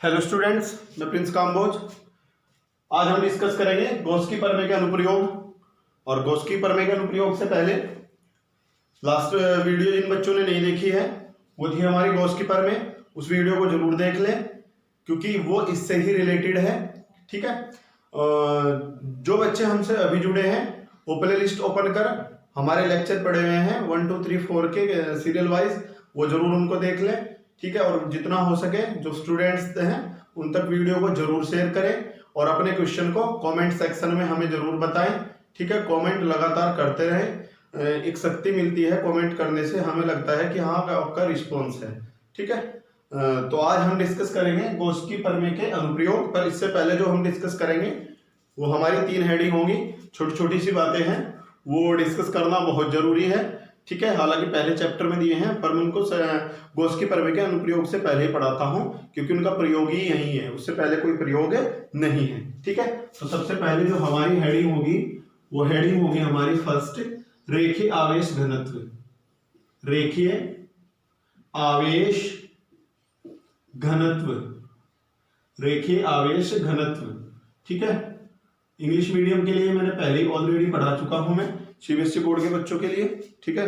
Hello students, मैं Prince Kamboj. आज हम डिस्कस करेंगे गॉस की प्रमेय के अनुप्रयोग। और गॉस की प्रमेय के अनुप्रयोग से पहले लास्ट वीडियो जिन बच्चों ने नहीं देखी है वो थी हमारी गॉस की प्रमेय। उस वीडियो को जरूर देख लें क्योंकि वो इससे ही रिलेटेड है। ठीक है, जो बच्चे हमसे अभी जुड़े हैं वो प्ले लिस्ट ओपन कर हमारे लेक्चर पड़े हुए हैं 1 2 3 4 के सीरियल वाइज, वो जरूर उनको देख लें। ठीक है, और जितना हो सके जो स्टूडेंट्स हैं उन तक वीडियो को जरूर शेयर करें और अपने क्वेश्चन को कमेंट सेक्शन में हमें जरूर बताएं। ठीक है, कमेंट लगातार करते रहें, एक शक्ति मिलती है कमेंट करने से, हमें लगता है कि हाँ आपका रिस्पॉन्स है। ठीक है, तो आज हम डिस्कस करेंगे गॉस की प्रमेय के अनुप्रयोग। पर इससे पहले जो हम डिस्कस करेंगे वो हमारी 3 हेडिंग होंगी। छोटी छोटी सी बातें हैं, वो डिस्कस करना बहुत जरूरी है। ठीक है, हालांकि पहले चैप्टर में दिए हैं पर मैं उनको गॉस की प्रमेय के अनुप्रयोग से पहले ही पढ़ाता हूं क्योंकि उनका प्रयोग ही यही है, उससे पहले कोई प्रयोग नहीं है। ठीक है, तो सबसे पहले जो हमारी हेडिंग होगी वो हेडिंग होगी हमारी फर्स्ट, रेखीय आवेश घनत्व। रेखीय आवेश घनत्व, रेखीय आवेश घनत्व। ठीक है, इंग्लिश मीडियम के लिए मैंने पहले ही ऑलरेडी पढ़ा चुका हूं, मैं सीबीएसई बोर्ड के बच्चों के लिए। ठीक है,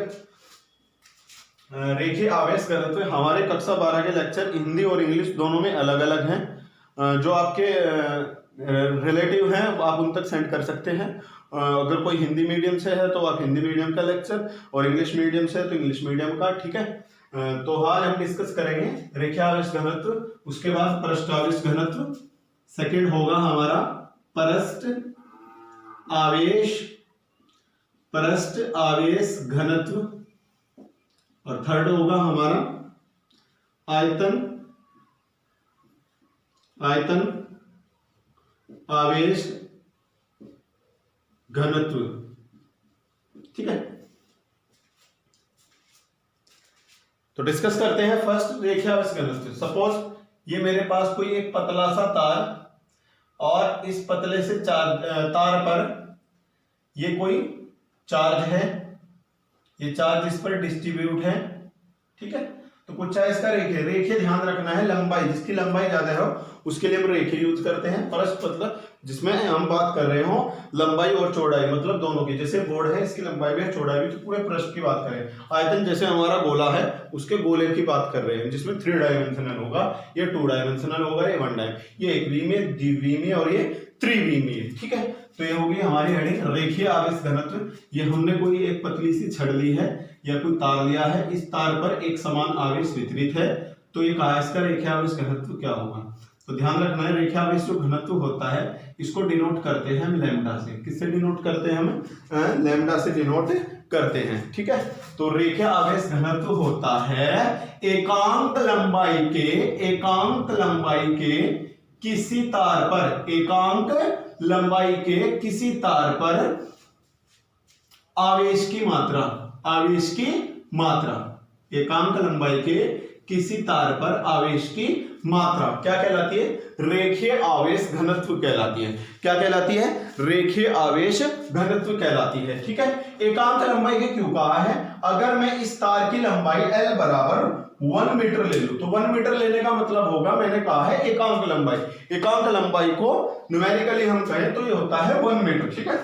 रेखीय आवेश घनत्व हमारे कक्षा 12 के लेक्चर हिंदी और इंग्लिश दोनों में अलग अलग हैं। जो आपके रिलेटिव हैं आप उन तक सेंड कर सकते हैं। अगर कोई हिंदी मीडियम से है तो आप हिंदी मीडियम का लेक्चर, और इंग्लिश मीडियम से है तो इंग्लिश मीडियम का। ठीक है, तो आज हम डिस्कस करेंगे रेखीय आवेश घनत्व, उसके बाद पृष्ठ आवेश घनत्व, सेकेंड होगा हमारा पृष्ठ आवेश घनत्व, और थर्ड होगा हमारा आयतन आवेश घनत्व। ठीक है, तो डिस्कस करते हैं फर्स्ट रेखीय आवेश घनत्व। सपोज ये मेरे पास कोई एक पतला सा तार और इस पतले से तार पर ये कोई चार्ज है, ये चार्ज इस पर डिस्ट्रीब्यूट है। ठीक है, तो कुछ चाहे इसका रेखीय ध्यान रखना है, लंबाई जिसकी लंबाई ज्यादा हो उसके लिए हम रेखीय यूज करते हैं। पृष्ठ मतलब जिसमें हम बात कर रहे हो लंबाई और चौड़ाई, मतलब दोनों की, जैसे बोर्ड है इसकी लंबाई भी है चौड़ाई भी, तो पूरे पृष्ठ की बात करें। आयतन जैसे हमारा गोला है उसके गोले की बात कर रहे हैं जिसमें 3 डायमेंशनल होगा, ये 2 डायमेंशनल होगा, ये 1 डायमेंशनल, ये 1 विमीय, द्विविमीय और ये त्रिविमीय। ठीक है, तो ये होगी हमारी हेडिंग रेखीय आवेश घनत्व। ये हमने कोई एक पतली सी छड़ ली है या कोई तार लिया है, इस तार पर एक समान आवेश वितरित है, तो ये कहा इसका रेखीय आवेश घनत्व क्या होगा। तो ध्यान रखना है रेखीय आवेश जो घनत्व होता है इसको डिनोट करते हैं हम लैम्डा से। किससे डिनोट करते हैं हम? लैम्डा से डिनोट करते हैं। ठीक है, तो रेखीय आवेश घनत्व होता है एकांक लंबाई के किसी तार पर, एकांक लंबाई के किसी तार पर आवेश की मात्रा, एकांक लंबाई के किसी तार पर आवेश की मात्रा क्या कहलाती है? रेखीय आवेश घनत्व कहलाती है। क्या कहलाती है? रेखीय आवेश घनत्व कहलाती है। ठीक है, एकांक लंबाई के क्यों कहा है? अगर मैं इस तार की लंबाई L बराबर 1 मीटर ले लूं तो 1 मीटर लेने का मतलब होगा, मैंने कहा है एकांक लंबाई, एकांक लंबाई को न्यूमेरिकली हम कहें तो ये होता है 1 मीटर। ठीक है,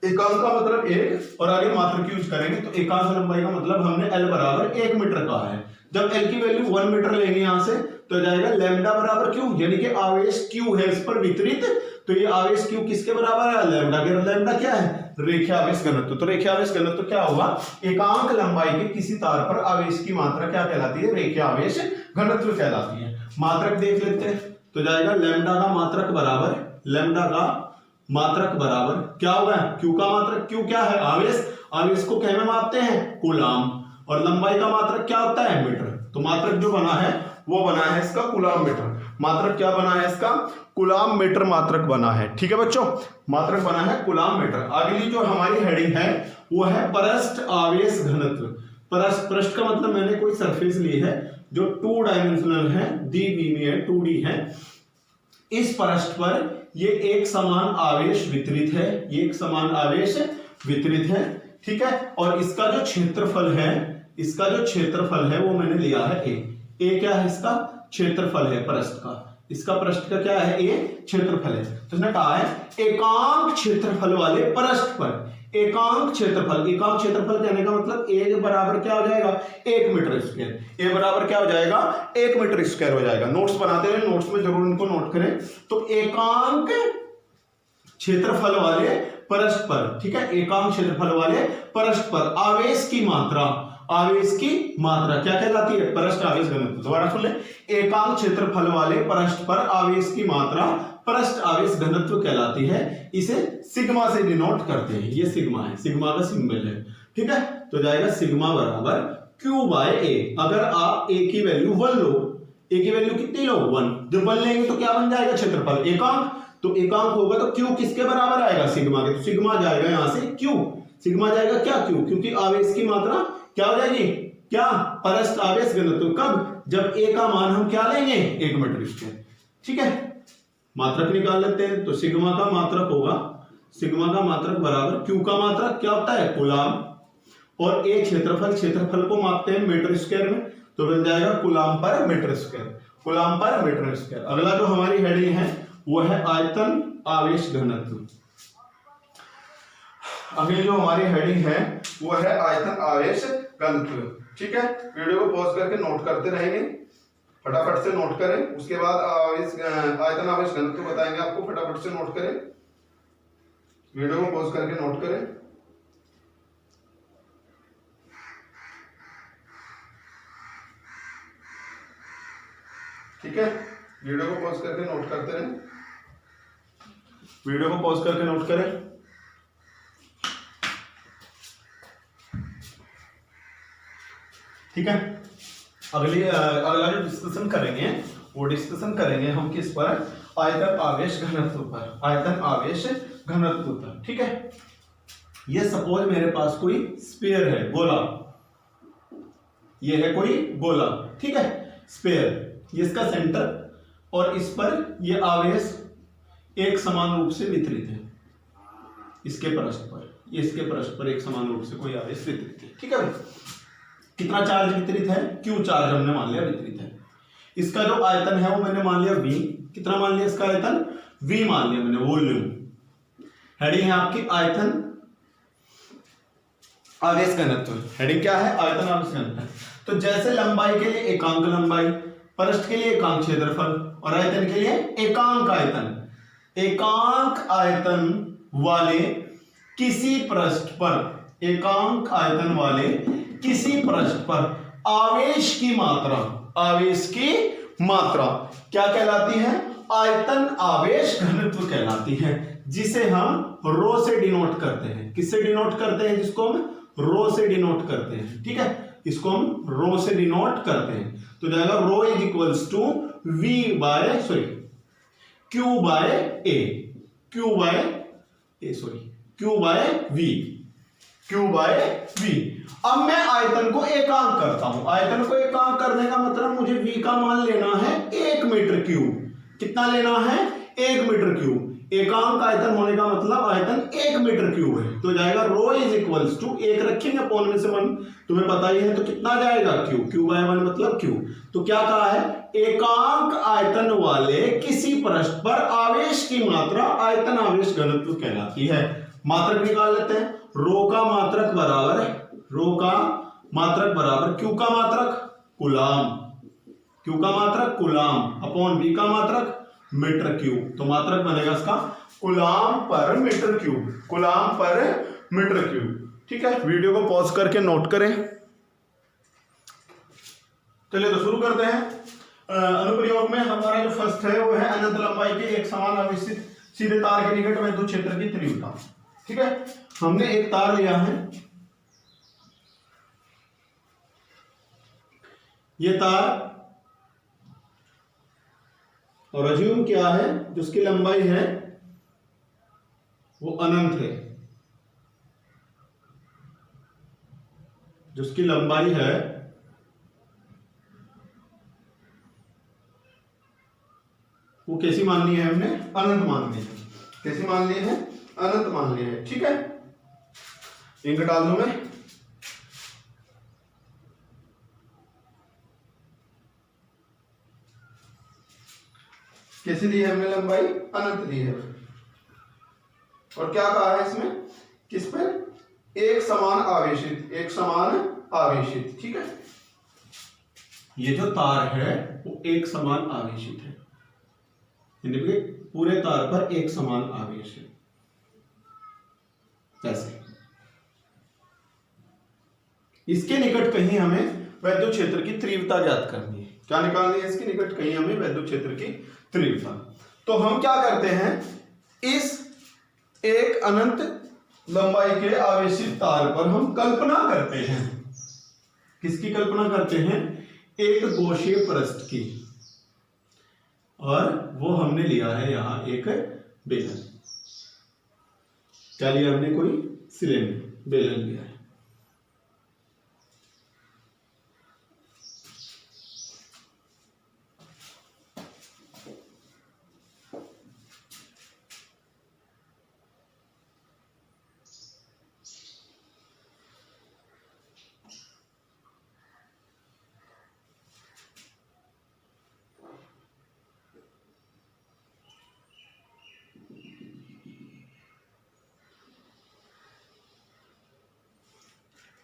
एकांक का मतलब 1 और आगे मात्रक यूज करेंगे तो एकांक लंबाई का मतलब हमने L बराबर 1 मीटर कहा है। जब L की वैल्यू 1 मीटर लेंगे यहां से तो जाएगा लैम्डा बराबर क्यू, यानी कि आवेश Q है इस पर वितरित, तो ये आवेश Q किसके बराबर है? लैम्डा के। लैम्डा क्या है? रेखीय आवेश घनत्व। तो रेखीय आवेश घनत्व क्या होगा? एकांक लंबाई के किसी तार पर आवेश की मात्रा क्या कहलाती है? रेखीय आवेश घनत्व कहलाती है। मात्रक देख लेते हैं तो जाएगा लैम्डा का मात्रक बराबर क्या होगा? Q का मात्रक। Q क्या है? आवेश को क्या में मापते हैं? कूलाम। और लंबाई का मात्रक क्या होता है? मीटर। तो मात्रक जो बना है वो बना है इसका कूलाम मीटर। मात्रक क्या बना है इसका? कूलाम मीटर मात्रक बना है। ठीक है बच्चों, मात्रक बना है कूलाम मीटर। अगली जो हमारी हेडिंग है वो है पृष्ठ आवेश घनत्व। पृष्ठ का मतलब मैंने कोई सरफेस ली है जो 2 डायमेंशनल है, द्विविमीय 2D है। इस पृष्ठ पर ये एक समान आवेश वितरित है। ठीक है, और इसका जो क्षेत्रफल है वो मैंने लिया है ए क्या है? इसका क्षेत्रफल है पृष्ठ का। इसका पृष्ठ का क्या है, ए क्षेत्रफल है। तो उसने कहा है एकांक क्षेत्रफल वाले पृष्ठ पर, एकांक क्षेत्रफल, एकांक क्षेत्रफल कहने का मतलब ए बराबर क्या हो जाएगा, 1 मीटर स्क्वायर। ए बराबर क्या हो जाएगा, 1 मीटर स्क्वायर हो जाएगा। नोट्स बनाते हैं, नोट्स में जरूर इनको नोट करें। तो एकांक क्षेत्रफल वाले पृष्ठ पर, ठीक है, एकांक क्षेत्रफल वाले पृष्ठ पर आवेश की मात्रा, आवेश की मात्रा क्या कहलाती है, पृष्ठ आवेश घनत्व। दोबारा सुन ले, एकांक क्षेत्रफल वाले पृष्ठ पर आवेश की मात्रा पृष्ठ आवेश घनत्व कहलाती है। इसे सिग्मा से डिनोट करते हैं, ये सिग्मा है, सिग्मा का सिंबल है, ठीक है। तो जाएगा सिग्मा बराबर Q बाय ए। अगर आप ए की वैल्यू 1 लो, ए की वैल्यू कितनी लो, 1, जब 1 लेंगे तो क्या बन जाएगा, क्षेत्रफल एकांक, तो एकांक होगा तो Q किसके बराबर आएगा, सिग्मा के। तो सिग्मा जाएगा यहां से Q, सिग्मा जाएगा क्या, Q, क्योंकि आवेश की मात्रा क्या हो जाएगी, क्या, पृष्ठ आवेश घनत्व। कब, जब ए का मान हम क्या लेंगे, 1 मीटर स्क्वायर, ठीक है। मात्रक निकाल लेते हैं। तो सिग्मा का मात्रक होगा, सिग्मा का मात्रक बराबर Q का मात्रक क्या होता है, कूलाम, और ए क्षेत्रफल, क्षेत्रफल को मापते हैं मीटर स्क्वायर में, तो बन जाएगा कूलाम पर मीटर स्क्वायर, कूलाम पर मीटर स्क्वायर। अगला जो हमारी हेडिंग है वो है आयतन आवेश घनत्व। अगली जो हमारी हेडिंग है वो है आयतन आवेश घनत्व, ठीक है। वीडियो को पॉज करके नोट करते रहेंगे, फटाफट से नोट करें। उसके बाद आयतन आवेश घनत्व बताएंगे आपको, फटाफट से नोट करें, वीडियो को पॉज करके नोट करें। ठीक है, वीडियो को पॉज करके नोट करते रहें, वीडियो को पॉज करके नोट करें। ठीक है, अगला जो डिस्कशन करेंगे वो डिस्कशन करेंगे हम किस पर, आयतन आवेश घनत्व पर, आयतन आवेश घनत्व पर, ठीक है। ये सपोज मेरे पास कोई स्फीयर है, गोला, ये है कोई गोला, ठीक है, स्फीयर, ये इसका सेंटर, और इस पर ये आवेश एक समान रूप से वितरित है, इसके पृष्ठ पर, इसके पृष्ठ पर एक समान रूप से कोई आवेश वितरित है, ठीक है। कितना चार्ज वितरित है, Q चार्ज हमने मान लिया वितरित है। इसका जो आयतन है वो मैंने मान लिया V, कितना मान लिया इसका आयतन, V मान लिया मैंने, वॉल्यूम। हेडिंग है आपकी आयतन आवेश घनत्व, हेडिंग क्या है, आयतन आवेश घनत्व। तो जैसे लंबाई के लिए एकांक लंबाई, पृष्ठ के लिए एकांक क्षेत्रफल, और आयतन के लिए एकांक आयतन, एकांक आयतन वाले किसी पृष्ठ पर, एकांक आयतन वाले किसी पृष्ठ पर आवेश की मात्रा, आवेश की मात्रा क्या कहलाती है, आयतन आवेश घनत्व कहलाती है, जिसे हम रो से डिनोट करते हैं। किससे डिनोट करते हैं, जिसको हम रो से डिनोट करते हैं, ठीक है, इसको हम रो से डिनोट करते हैं। तो जाएगा rho is equals to V by sorry Q by A, Q by A sorry Q by V, Q by V. अब मैं आयतन को एकांक करता हूं, आयतन को एकांक करने का मतलब मुझे V का मान लेना है 1 मीटर क्यूब। कितना लेना है, 1 मीटर क्यूब। एकांक आयतन होने का मतलब आयतन 1 मीटर क्यूब है। तो जाएगा रो इज इक्वल्स टू, एक रखेंगे अपॉन में से 1, तुम्हें पता ही है, तो कितना जाएगा Q बाय 1 मतलब Q। तो क्या कहा है, एकांक आयतन वाले किसी पृष्ठ पर आवेश की मात्रा आयतन आवेश घनत्व कहलाती है। मात्रक निकाल लेते हैं, रो का मात्रक बराबर, रो का मात्रक बराबर Q का मात्रक कूलाम, Q का मात्रक कूलाम अपॉन V का मात्रक मीटर क्यूब। तो मात्रक बनेगा इसका कूलाम पर मीटर क्यूब, कूलाम पर मीटर क्यूब, ठीक है। वीडियो को पॉज करके नोट करें। चलिए तो शुरू करते हैं। अनुप्रयोग में हमारा जो फर्स्ट है वो है अनंत लंबाई के एक समान आवेशित सीधे तार के निकट विद्युत क्षेत्र की तीव्रता, ठीक है। हमने एक तार लिया है, ये तार, और अज्यूम क्या है, जिसकी लंबाई है वो अनंत है, जिसकी लंबाई है वो कैसी मान ली है हमने, अनंत मान ली है। कैसी मान ली है, अनंत मान ली है, ठीक है। इंक डाल दूं मैं, कैसी दी है हमने लंबाई? अनंत दी है। और क्या कहा है इसमें? किस पर? एक समान आवेशित, एक समान आवेशित। ठीक है, ये जो तार है वो एक समान आवेशित है, यानी कि पूरे तार पर एक समान आवेश है। ऐसे इसके निकट कहीं हमें वैद्युत क्षेत्र की तीव्रता ज्ञात करनी है। क्या निकालनी है? इसके निकट कहीं हमें वैद्युत क्षेत्र की तीव्रता। तो हम क्या करते हैं, इस एक अनंत लंबाई के आवेशित तार पर हम कल्पना करते हैं। किसकी कल्पना करते हैं? एक गोशीय पृष्ठ की। और वो हमने लिया है यहां एक बेलन। क्या लिया हमने? कोई सिलेंडर, बेलन लिया है।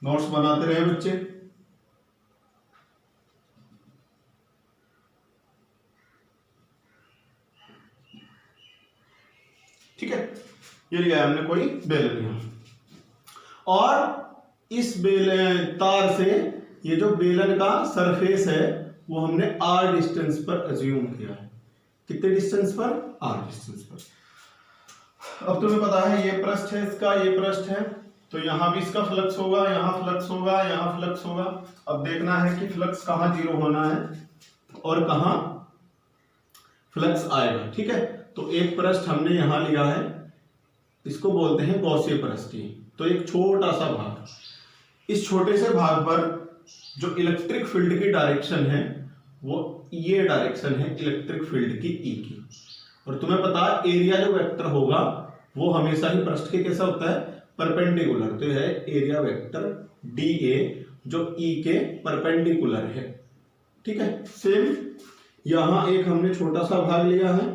नोट्स बनाते रहे बच्चे। ठीक है, ये लिया हमने कोई बेलन यहां। और इस बेलन तार से ये जो बेलन का सरफेस है वो हमने r डिस्टेंस पर अज्यूम किया है। कितने डिस्टेंस पर? r डिस्टेंस पर। अब तुम्हें पता है ये पृष्ठ है इसका, ये पृष्ठ है, तो यहां भी इसका फ्लक्स होगा, यहां फ्लक्स होगा, यहां फ्लक्स होगा। अब देखना है कि फ्लक्स कहां जीरो होना है और कहां फ्लक्स आएगा। ठीक है, तो एक पृष्ठ हमने यहां लिया है, इसको बोलते हैं गॉसीय पृष्ठ। तो एक छोटा सा भाग, इस छोटे से भाग पर जो इलेक्ट्रिक फील्ड की डायरेक्शन है वो ये डायरेक्शन है इलेक्ट्रिक फील्ड की ई की। और तुम्हें पता है एरिया जो वेक्टर होगा वो हमेशा ही पृष्ठ के कैसा होता है? परपेंडिकुलर। तो है एरिया वेक्टर डीए जो ई के परपेंडिकुलर है। ठीक है, सेम यहां एक हमने छोटा सा भाग लिया है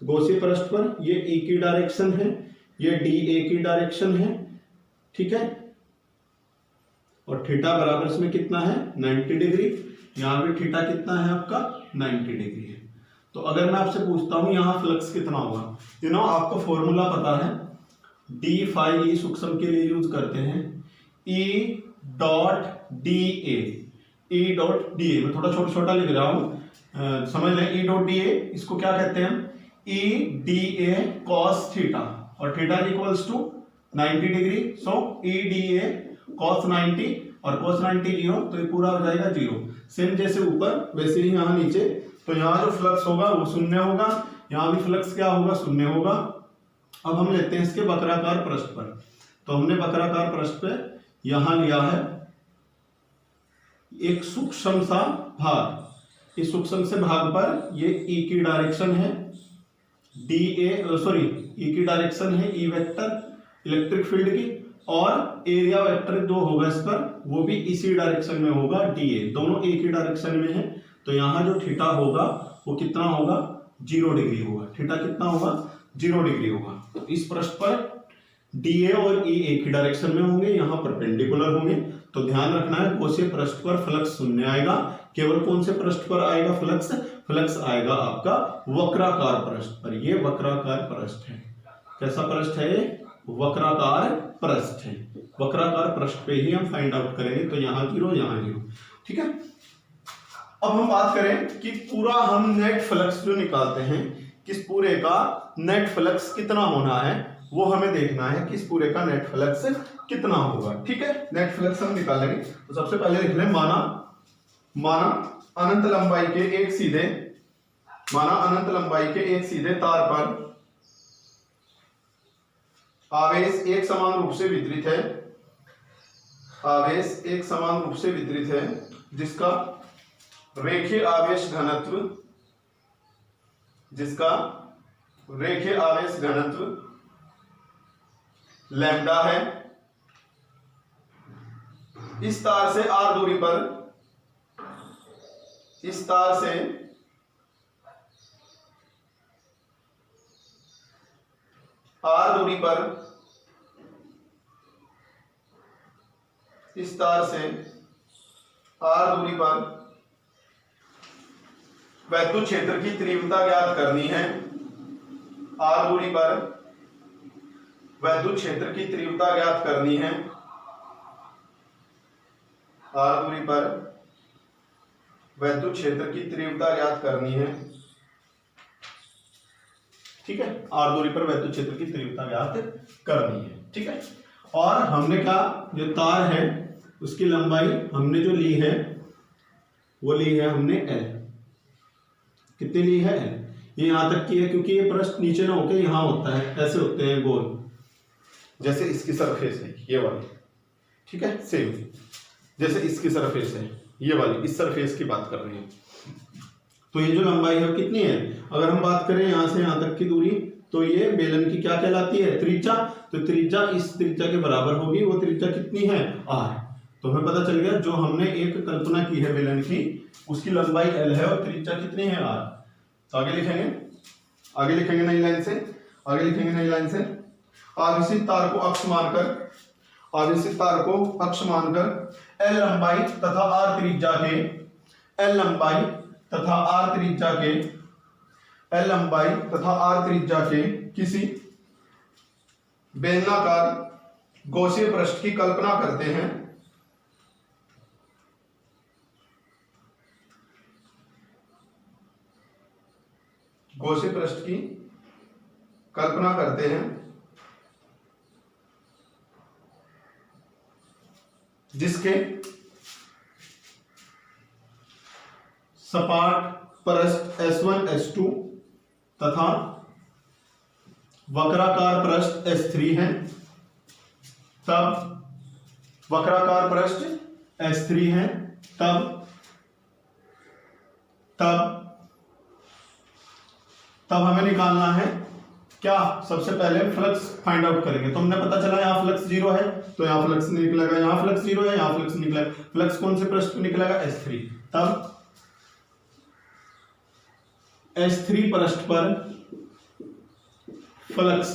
गॉसीय पृष्ठ पर, ये ई की डायरेक्शन है, ये डी ए की डायरेक्शन है। ठीक है, और थीटा बराबर इसमें कितना है? 90 डिग्री। यहां भी थीटा कितना है आपका? 90 डिग्री है। तो अगर मैं आपसे पूछता हूं यहां फ्लक्स कितना होगा, आपको फॉर्मूला पता है, डी फाई ई सूक्ष्म के लिए यूज करते हैं, E dot D A. E dot D A मैं थोड़ा छोटा छोटा लिख रहा हूं, समझ लें। ई डॉट डी ए इसको क्या कहते हैं? E D A cos theta, और theta equals to 90 degree. So E D A cos 90 और cos 90 जीरो, तो ये पूरा हो जाएगा जीरो। सेम जैसे ऊपर वैसे ही यहाँ नीचे। तो यहाँ जो फ्लक्स होगा वो शून्य होगा, यहाँ भी फ्लक्स क्या होगा? शून्य होगा। अब हम लेते हैं इसके वक्राकार पृष्ठ पर। तो हमने वक्राकार पृष्ठ पे यहां लिया है एक सूक्ष्म सा भाग। इस सूक्ष्म से भाग पर ये ई की डायरेक्शन है, डी ए सॉरी ई की डायरेक्शन है ई वेक्टर इलेक्ट्रिक फील्ड की, और एरिया वेक्टर जो होगा इस पर वो भी इसी डायरेक्शन में होगा, डी ए। दोनों एक ही डायरेक्शन में है। तो यहाँ जो थीटा होगा वो कितना होगा? 0 डिग्री होगा। थीटा कितना होगा? 0 डिग्री होगा। तो इस पृष्ठ पर डी ए और ई एक ही डायरेक्शन में होंगे, यहाँ परपेंडिकुलर होंगे। तो ध्यान रखना है गॉसीय पृष्ठ पर फ्लक्स शून्य आएगा। केवल कौन से पृष्ठ पर आएगा फ्लक्स? फ्लक्स आएगा आपका वक्राकार पृष्ठ पर। ये वक्राकार पृष्ठ है। कैसा पृष्ठ है? वक्राकार पृष्ठ है। वक्राकार पृष्ठ पे ही हम फाइंड आउट करेंगे। तो यहाँ 0, यहाँ 0। ठीक है, अब हम बात करें कि पूरा हम नेट फ्लक्स जो निकालते हैं, किस पूरे का नेट फ्लक्स कितना होना है वो हमें देखना है। किस पूरे का नेट फ्लक्स कितना होगा। ठीक है, नेट फ्लक्स हम निकालेंगे। तो सबसे पहले लिख लें, माना अनंत लंबाई के एक सीधे तार पर आवेश एक समान रूप से वितरित है। आवेश एक समान रूप से वितरित है जिसका रेखीय आवेश घनत्व लैम्डा है। इस तार से r दूरी पर, इस तार से आर दूरी पर इस तार से आर दूरी पर वैद्युत क्षेत्र की तीव्रता ज्ञात करनी है। आर दूरी पर वैद्युत क्षेत्र की तीव्रता ज्ञात करनी है। आर दूरी पर वैद्युत क्षेत्र की तीव्रता ज्ञात करनी है। ठीक है, आर दूरी पर वैद्युत क्षेत्र की तीव्रता ज्ञात करनी है। ठीक है, और हमने कहा जो तार है उसकी लंबाई हमने जो ली है वो ली है हमने एल। कितनी ली है? एल। ये यहां तक की है क्योंकि ये पृष्ठ नीचे ना होकर यहां होता है, ऐसे होते हैं गोल, जैसे इसकी सरफेस है ये वाली। ठीक है, सेम जैसे इसकी सरफेस है ये वाली, इस सरफेस की बात कर रहे हैं। तो ये जो लंबाई है कितनी है? अगर हम बात करें यहां से यहां तक की दूरी, तो ये बेलन की क्या कहलाती है? त्रिज्या। तो त्रिज्या इस त्रिज्या के बराबर होगी। वो त्रिज्या कितनी है? आर। तो हमें पता चल गया जो हमने एक कल्पना की है बेलन की, उसकी लंबाई एल है और त्रिज्या कितनी है? आर। तो आगे लिखेंगे नई लाइन से, आवेशित तार को अक्ष मानकर एल लंबाई तथा आर त्रिज्या के किसी बेलनाकार गौसीय पृष्ठ की कल्पना करते हैं। गौसीय पृष्ठ की कल्पना करते हैं जिसके सपाट पृष्ठ S1 S2 तथा वक्राकार पृष्ठ S3 है। तब वक्राकार पृष्ठ S3 है, तब हमें निकालना है क्या? सबसे पहले फ्लक्स फाइंड आउट करेंगे। तो हमने पता चला यहाँ फ्लक्स 0 है तो यहाँ फ्लक्स निकलेगा, यहाँ फ्लक्स 0 है यहाँ फ्लक्स निकलेगा। फ्लक्स कौन से पृष्ठ पे निकलेगा? S3। तब S3 पृष्ठ पर फ्लक्स,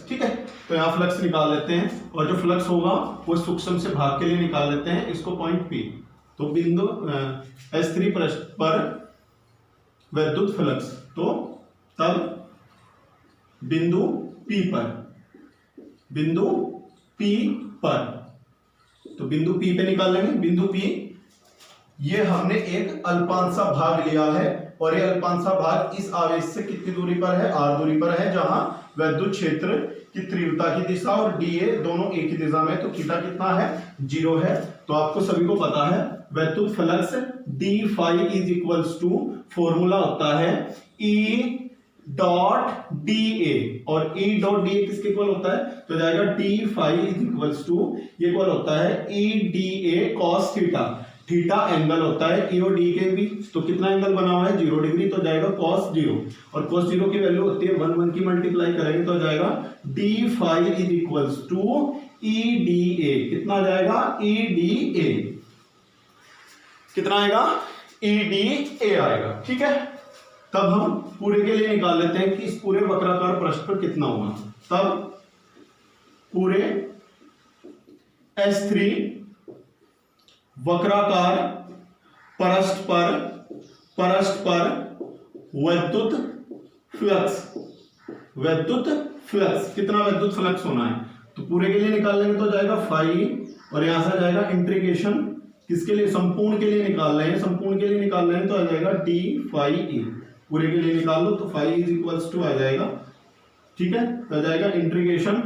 ठीक है। तो यहाँ फ्लक्स निकाल लेते हैं और जो फ्लक्स होगा वो सूक्ष्म से भाग के लिए निकाल लेते हैं इसको पॉइंट P। तो बिंदु S3 पृष्ठ पर वैद्युत फ्लक्स, तो तब बिंदु P पर, तो बिंदु P पे निकाल लेंगे। बिंदु P, ये हमने एक अल्पांशा भाग लिया है और ये अल्पांशा भाग इस आवेश से कितनी दूरी पर है? R दूरी पर है, जहां वैद्युत क्षेत्र की तीव्रता की दिशा और dA दोनों एक ही दिशा में, तो थीटा कितना है? 0 है। तो आपको सभी को पता है वैद्युत flux d phi is equals to, formula होता है E डॉट dA, और E डॉट dA किसके इक्वल होता है? तो जाएगा d phi is equals to, ये इक्वल होता है E dA cos theta. Theta angle होता है E और D के बीच, तो कितना एंगल बना हुआ है? 0 डिग्री, तो जाएगा cos 0, और cos 0 की वैल्यू होती है 1 की मल्टीप्लाई करेंगे तो जाएगा d phi is equals to E dA। कितना जाएगा? E dA कितना आएगा? E dA आएगा, ठीक है। तब हम पूरे के लिए निकाल लेते हैं कि इस पूरे वक्राकार पृष्ठ पर कितना होगा। तब पूरे S3 वक्राकार पृष्ठ पर वैद्युत फ्लक्स कितना वैद्युत फ्लक्स होना है? तो पूरे के लिए निकाल लेंगे तो जाएगा फाई, और यहां से जाएगा इंटीग्रेशन किसके लिए? संपूर्ण के लिए निकाल रहे हैं, संपूर्ण के लिए निकाल रहे हैं तो आ जाएगा डी फाई ई। पूरे के लिए निकाल लो तो फाई इज इक्वल्स टू आ जाएगा, ठीक है। तो आ जाएगा इंटीग्रेशन,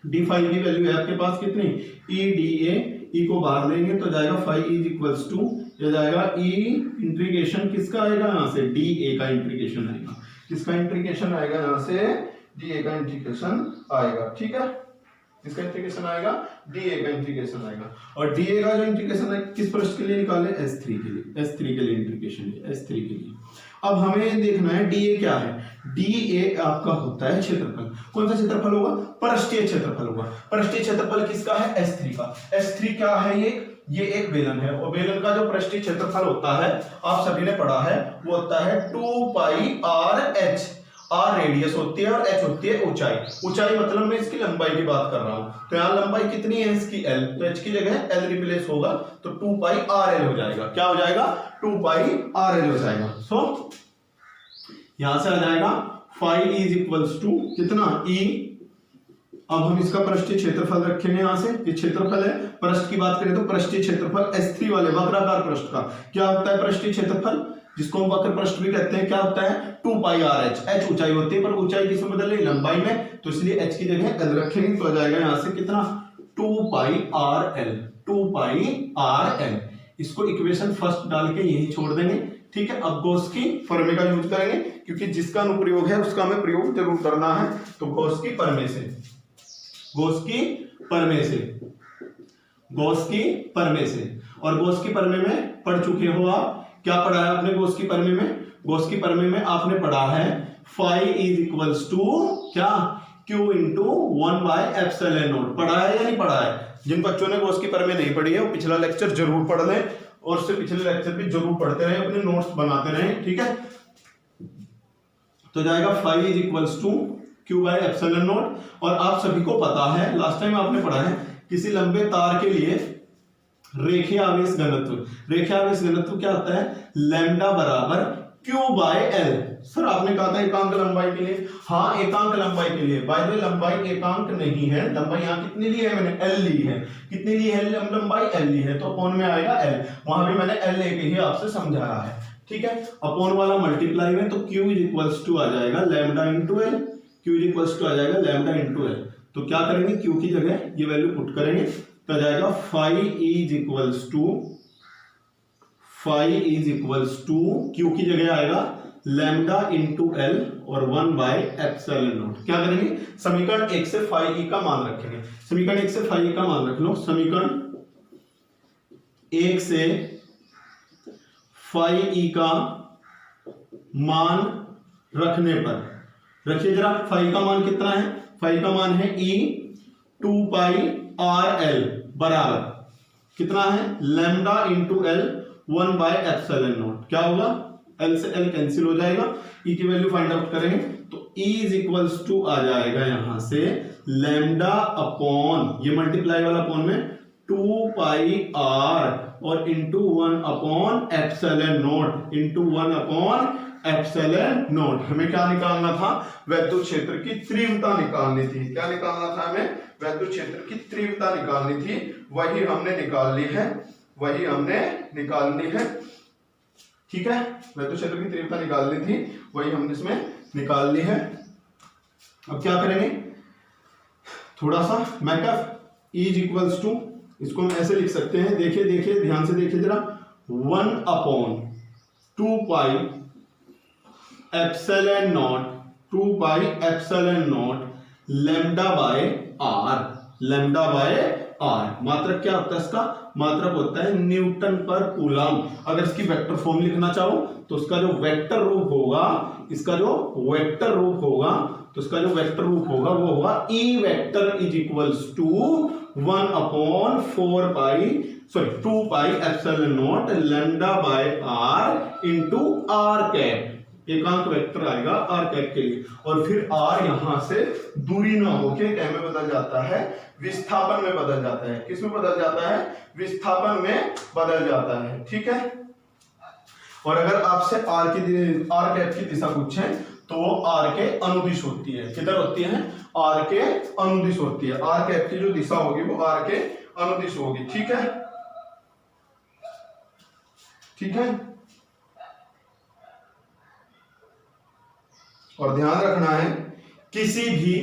डी फाई की वैल्यू है आपके पास कितनी? ई डी ए को बाहर लेंगे तो जाएगा फाई इज इक्वल्स टू, ये जाएगा ई इंटीग्रेशन किसका आएगा? यहाँ से डी ए का इंटीग्रेशन आएगा। किसका इंटीग्रेशन आएगा? यहाँ से डी ए का इंटीग्रेशन आएगा, ठीक है। इसका इंटीग्रेशन आएगा dA का इंटीग्रेशन आएगा। और dA का जो इंटीग्रेशन है किस पृष्ठ के लिए निकाले, S3 के लिए, S3 के लिए इंटीग्रेशन है, S3 के लिए। अब हमें देखना है dA क्या है। dA आपका होता है क्षेत्रफल। कौन सा क्षेत्रफल होगा, पृष्ठीय क्षेत्रफल होगा। पृष्ठीय क्षेत्रफल किसका है, S3 का। S3 क्या है, ये एक बेलन है और बेलन का जो पृष्ठीय क्षेत्रफल होता है आप सभी ने पढ़ा है, वो होता है 2 पाई RH। R रेडियस होती है और H होती है ऊंचाई। ऊंचाई मतलब मैं इसकी लंबाई की बात कर रहा हूं, तो यहाँ लंबाई कितनी है इसकी L, तो H की जगह L रिप्लेस होगा तो 2 पाई RL हो जाएगा। क्या हो जाएगा, 2 पाई RL हो जाएगा। सो यहां से आ जाएगा फाई इज इक्वल्स टू कितना E। अब हम इसका पृष्ठीय क्षेत्रफल रखेंगे, यहां से ये क्षेत्रफल है। पृष्ठ की बात करें तो पृष्ठीय क्षेत्रफल S3 वाले वक्राकार पृष्ठ का क्या होता है, पृष्ठीय क्षेत्रफल जिसको हम वक्र पृष्ठ भी कहते हैं, क्या होता है 2 पाई RH। H ऊंचाई होती है पर ऊंचाई किसमें बदल रही है, लंबाई में, तो इसलिए H की जगह L रखेंगे तो आ जाएगा यहां से कितना 2 पाई RL, 2 पाई RL। इसको इक्वेशन फर्स्ट डाल के यही छोड़ देंगे, ठीक है। अब गॉस की प्रमेय का यूज करेंगे क्योंकि जिसका अनुप्रयोग है उसका हमें प्रयोग जरूर करना है। तो गॉस की प्रमेय से, गॉस की प्रमेय से, गॉस की प्रमेय से, और गॉस की प्रमेय में पढ़ चुके हो आप। क्या पढ़ा है आपने गॉस की प्रमेय में, गॉस की प्रमेय में आपने पढ़ा है फाई इज इक्वल्स टू क्या, Q into 1 bye epsilon not. पढ़ा है या नहीं पढ़ा है। जिन बच्चों ने गॉस की प्रमेय नहीं पढ़ी है वो पिछला लेक्चर जरूर पढ़ लें और उससे पिछले लेक्चर भी जरूर पढ़ते रहे, अपने नोट्स बनाते रहे, ठीक है। तो जाएगा phi is equals to Q by epsilon nought. और आप सभी को पता है, लास्ट टाइम आपने पढ़ा है, किसी लंबे तार के लिए रेखीय आवेश घनत्व, रेखीय आवेश घनत्व क्या होता है, लैम्डा बराबर Q बाय L। सर आपने कहा था एकांक लंबाई के लिए, हाँ एकांक लंबाई के लिए। बाय द वे लंबाई एकांक नहीं है, लंबाई यहाँ कितनी ली है मैंने, L ली है। कितनी ली है लंबाई, L ली है, तो अपॉन में आएगा L। वहां भी मैंने L लेके ही आपसे समझाया है, ठीक है। अपॉन वाला मल्टीप्लाई में तो Q इज इक्वल्स टू आ जाएगा lambda into L, Q is equals to आ जाएगा लैम्डा इंटू L। तो क्या करेंगे, Q की जगह ये वैल्यू पुट करेंगे तो आ जाएगा phi is equals to, phi is equals to Q की जगह आएगा लैम्डा इंटू L और 1 बाय एप्सिलॉन नॉट। क्या करेंगे, समीकरण 1 से फाई ई का मान रखेंगे। समीकरण 1 से फाई ई का मान रख लो। समीकरण 1 से फाई ई का मान रखने पर, रखिए जरा, फाई का मान कितना है, फाई का मान है E 2 पाई RL बराबर कितना है, lambda into L 1 bye epsilon not. क्या होगा, L से L कैंसिल हो जाएगा, E की वैल्यू फाइंड आउट करेंगे तो E इज इक्वल्स टू आ जाएगा यहां से लैम्डा अपॉन, ये मल्टीप्लाई वाला अपॉन में 2 पाई R और into 1 upon epsilon not, into 1 upon epsilon not. हमें क्या निकालना था, वैद्युत क्षेत्र की तीव्रता निकालनी थी। क्या निकालना था हमें, वैद्युत क्षेत्र की तीव्रता निकालनी थी। वही हमने निकाल ली है, वही हमने निकालनी है, ठीक है। वैद्युत क्षेत्र की तीव्रता निकालनी थी, वही हमने इसमें निकाल ली है। अब क्या करेंगे, थोड़ा सा मैकअप इज इक्वल्स टू, इसको हम ऐसे लिख सकते हैं, देखिए देखिए ध्यान से देखिए जरा, 1 upon 2 pi epsilon not, 2 pi epsilon nought lambda by R, lambda by R। मात्रक क्या होता है इसका, मात्रक होता है न्यूटन पर कूलम। अगर इसकी वेक्टर फॉर्म लिखना चाहो तो उसका जो वेक्टर रूप होगा, इसका जो वेक्टर रूप होगा, तो इसका जो वेक्टर रूप होगा वो होगा E vector is equals to 1 upon 4 pi, sorry 2 pi epsilon nought lambda by R into R cap. एकांक वेक्टर आएगा R कैप के लिए, और फिर R यहां से दूरी ना होके क्या में बदल जाता है, विस्थापन में बदल जाता है। किस में बदल जाता है, विस्थापन में बदल जाता है, ठीक है। और अगर आपसे R कैप की दिशा पूछे तो वो R के अनुदिश होती है। किधर होती है, R के अनुदिश होती है। R कैप की जो दिशा होगी वो R के अनुदिश होगी, ठीक है, ठीक है। और ध्यान रखना है, किसी भी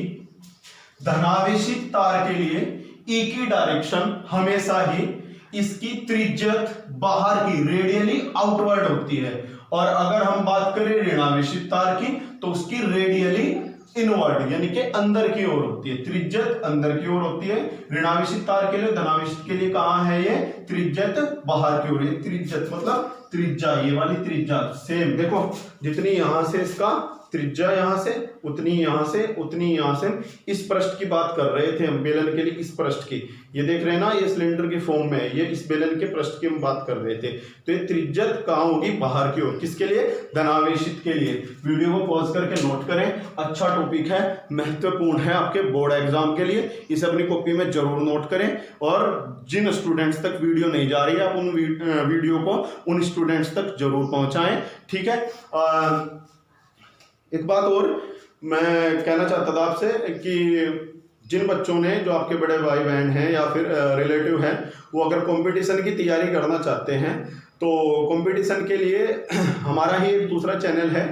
धनावेशित तार के लिए E की डायरेक्शन हमेशा ही इसकी त्रिज्यक बाहर की रेडियली आउटवर्ड होती है, और अगर हम बात करें ऋणावेशित तार की तो उसकी रेडियली इनवर्ड यानी कि अंदर की ओर होती है, त्रिज्यत अंदर की ओर होती है। ऋणावेशित तार के लिए, धनावेशित के लिए कहाँ है ये, त्रिज्यत बाहर की ओर है। त्रिज्यत मतलब त्रिज्या, ये वाली त्रिज्या सेम देखो, जितनी यहां से इसका त्रिज्या यहां से, उतनी यहां से, उतनी यहां से। इस पृष्ठ की बात कर रहे थे हम बेलन के लिए, इस पृष्ठ की, ये देख रहे हैं ना, ये सिलेंडर के फॉर्म में है, ये इस बेलन के पृष्ठ की हम बात कर रहे थे। तो ये त्रिज्यत कहाँ होगी, बाहर की ओर। किसके लिए, धनावेशित के लिए। वीडियो को पॉज करके नोट करें, अच्छा टॉपिक है, महत्वपूर्ण है आपके बोर्ड एग्जाम के लिए, इसे अपनी कॉपी में जरूर नोट करें। और जिन स्टूडेंट्स तक वीडियो नहीं जा रही है, आप उन वीडियो को उन स्टूडेंट्स तक जरूर पहुंचाएं, ठीक है। एक बात और मैं कहना चाहता था आपसे कि जिन बच्चों ने, जो आपके बड़े भाई बहन हैं या फिर रिलेटिव हैं, वो अगर कंपटीशन की तैयारी करना चाहते हैं तो कंपटीशन के लिए हमारा ही एक दूसरा चैनल है,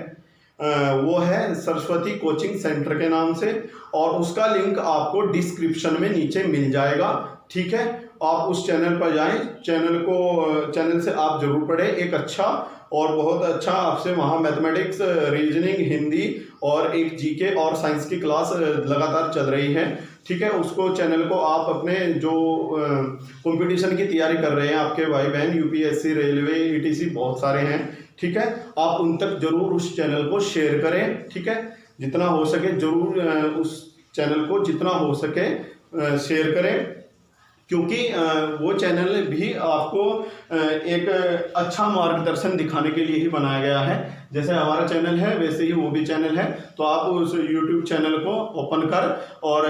वो है सरस्वती कोचिंग सेंटर के नाम से, और उसका लिंक आपको डिस्क्रिप्शन में नीचे मिल जाएगा, ठीक है। आप उस चैनल पर जाएं, चैनल से आप जरूर पढ़ें। एक अच्छा और बहुत अच्छा आपसे वहाँ मैथमेटिक्स, रीजनिंग, हिंदी और एक जीके और साइंस की क्लास लगातार चल रही है, ठीक है। उसको चैनल को आप अपने जो कंपटीशन की तैयारी कर रहे हैं आपके भाई बहन, यूपीएससी, रेलवे, ईटीसी बहुत सारे हैं, ठीक है, आप उन तक जरूर उस चैनल को शेयर करें, ठीक है। जितना हो सके जरूर उस चैनल को जितना हो सके शेयर करें, क्योंकि वो चैनल भी आपको एक अच्छा मार्गदर्शन दिखाने के लिए ही बनाया गया है। जैसे हमारा चैनल है वैसे ही वो भी चैनल है। तो आप उस YouTube चैनल को ओपन कर और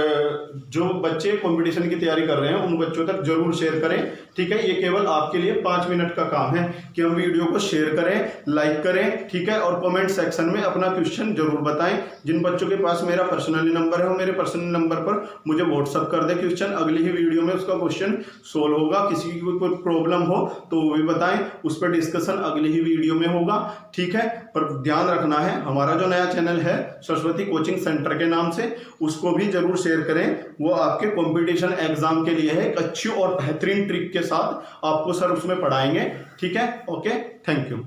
जो बच्चे कंपटीशन की तैयारी कर रहे हैं उन बच्चों तक जरूर शेयर करें, ठीक है। ये केवल आपके लिए 5 मिनट का काम है कि हम वीडियो को शेयर करें, लाइक करें, ठीक है, और कमेंट सेक्शन में अपना क्वेश्चन जरूर बताएं। जिन बच्चों के पास मेरा पर्सनली नंबर है वो मेरे पर्सनल नंबर पर मुझे व्हाट्सअप कर दे क्वेश्चन, अगली ही वीडियो में उसका क्वेश्चन सोल्व होगा। किसी की कोई प्रॉब्लम हो तो वो भी बताएं, उस पर डिस्कशन अगली ही वीडियो में होगा, ठीक है। पर ध्यान रखना है, हमारा जो नया चैनल है सरस्वती कोचिंग सेंटर के नाम से, उसको भी जरूर शेयर करें। वो आपके कंपटीशन एग्जाम के लिए है, एक अच्छी और बेहतरीन ट्रिक के साथ आपको सर उसमें पढ़ाएंगे, ठीक है। Okay, thank you.